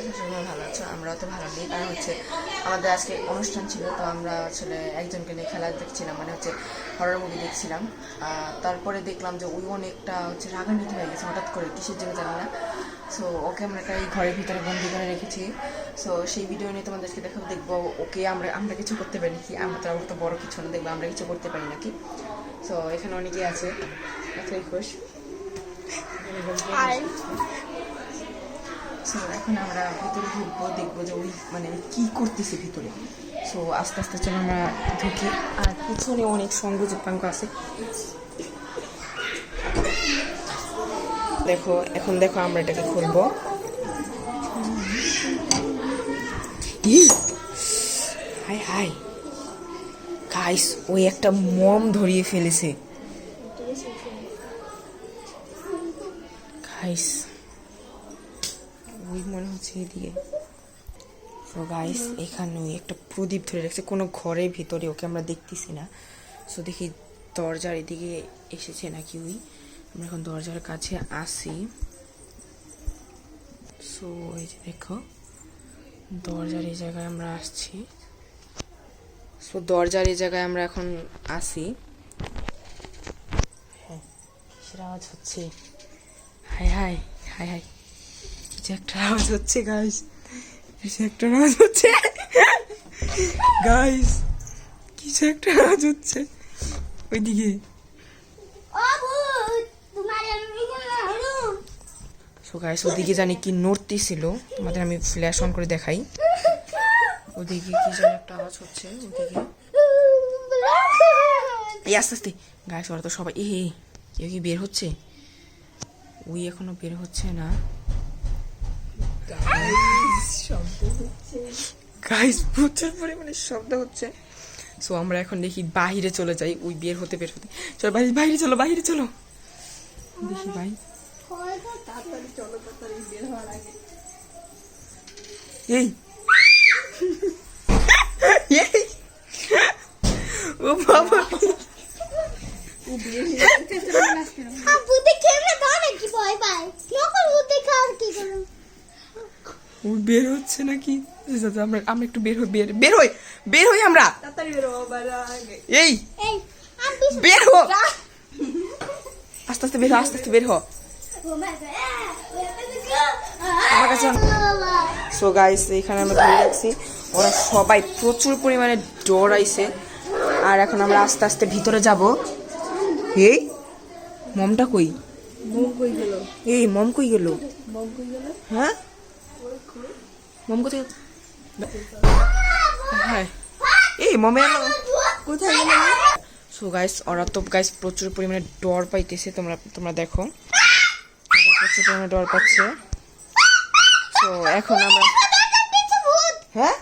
আশা করি ভালো আছো। আমরাও তো ভালো নেই, কারণ হচ্ছে আমাদের আজকে অনুষ্ঠান ছিল, তো আমরা আসলে একজনকে নিয়ে খেলা দেখছিলাম, মানে হচ্ছে হরর মুভি দেখছিলাম। তারপরে দেখলাম যে ওই অনেকটা হচ্ছে রাগান্বিত হয়ে গেছে হঠাৎ করে, কিসের জন্য জানি না। সো ওকে আমরা একটা এই ঘরের ভিতরে বন্দি করে রেখেছি। সো সেই ভিডিও নিয়ে তোমাদেরকে দেখবো ওকে আমরা কিছু করতে পারি নাকি। আমরা তো বড় কিছু না, দেখবো আমরা কিছু করতে পারি নাকি। সো এখানে অনেকেই আছে, এতই খুশ। সো এখন আমরা ভিতরে ঢুকবো, দেখবো যে ওই মানে কি করতেছে ভিতরে। সো আস্তে আস্তে চলো আমরা ঢুকি। আর পিছনে অনেক সংযোগ আছে। দেখো আমরা এটাকে খুলবো। হাই হাই গাইস, ওই একটা মম ধরিয়ে ফেলেছে গাইস, ওই মনে হচ্ছে এদিকে। সো গাইস এখানে ওই একটা প্রদীপ ধরে রাখছে কোনো ঘরের ভিতরে, ওকে আমরা দেখতেছি না। সো দেখি দরজার এদিকে এসেছে নাকি ওই। আমরা এখন দরজার কাছে আসি। সো এই যে দেখো দরজার এই জায়গায় আমরা আসছি। সো দরজার এই জায়গায় আমরা এখন আসি। হ্যাঁ, কিসের আওয়াজ হচ্ছে? হাই হাই হাই হাই, কিছু একটা আওয়াজ হচ্ছে গাইস, কিছু একটা আওয়াজ হচ্ছে গাইস, কিছু একটা আওয়াজ হচ্ছে ওইদিকে। সো গাইস ওদিকে জানি কি নড়তেছিল, তোমাদের আমি ফ্ল্যাশ অন করে দেখাই। ওদিকে কি যেন একটা আওয়াজ হচ্ছে ওদিকে। এই আস্তে আস্তে গাইস, ওরা তো সবাই কেউ কি বের হচ্ছে? ওই এখনো বের হচ্ছে না গাইস, প্রচুর পরিমাণে শব্দ হচ্ছে। সো আমরা এখন দেখি বাহিরে চলে যাই, ওই বের হতে চলো বাইরে চলো দেখি ভাই। এই ও বাবা, বের হচ্ছে নাকি? আমরা একটু বের হই আমরা। এই বের হো, আস্তে আস্তে বের হো আমার কাছে। সো গাইস এখানে আমরা ধরে রাখছি, ওরা সবাই প্রচুর পরিমাণে ডরাইছে। আর এখন আমরা আস্তে আস্তে ভিতরে যাব। এই মমটা কই? এই মম কই গেল? হ্যাঁ মম কোথায়? হ্যাঁ এই মমে কোথায় গেল? সো গাইস ওরা তো গাইস প্রচুর পরিমাণে ডর পাইতেছে, তোমরা দেখো প্রচুর পরিমাণে ডর পাচ্ছে। তো এখন আমরা হ্যাঁ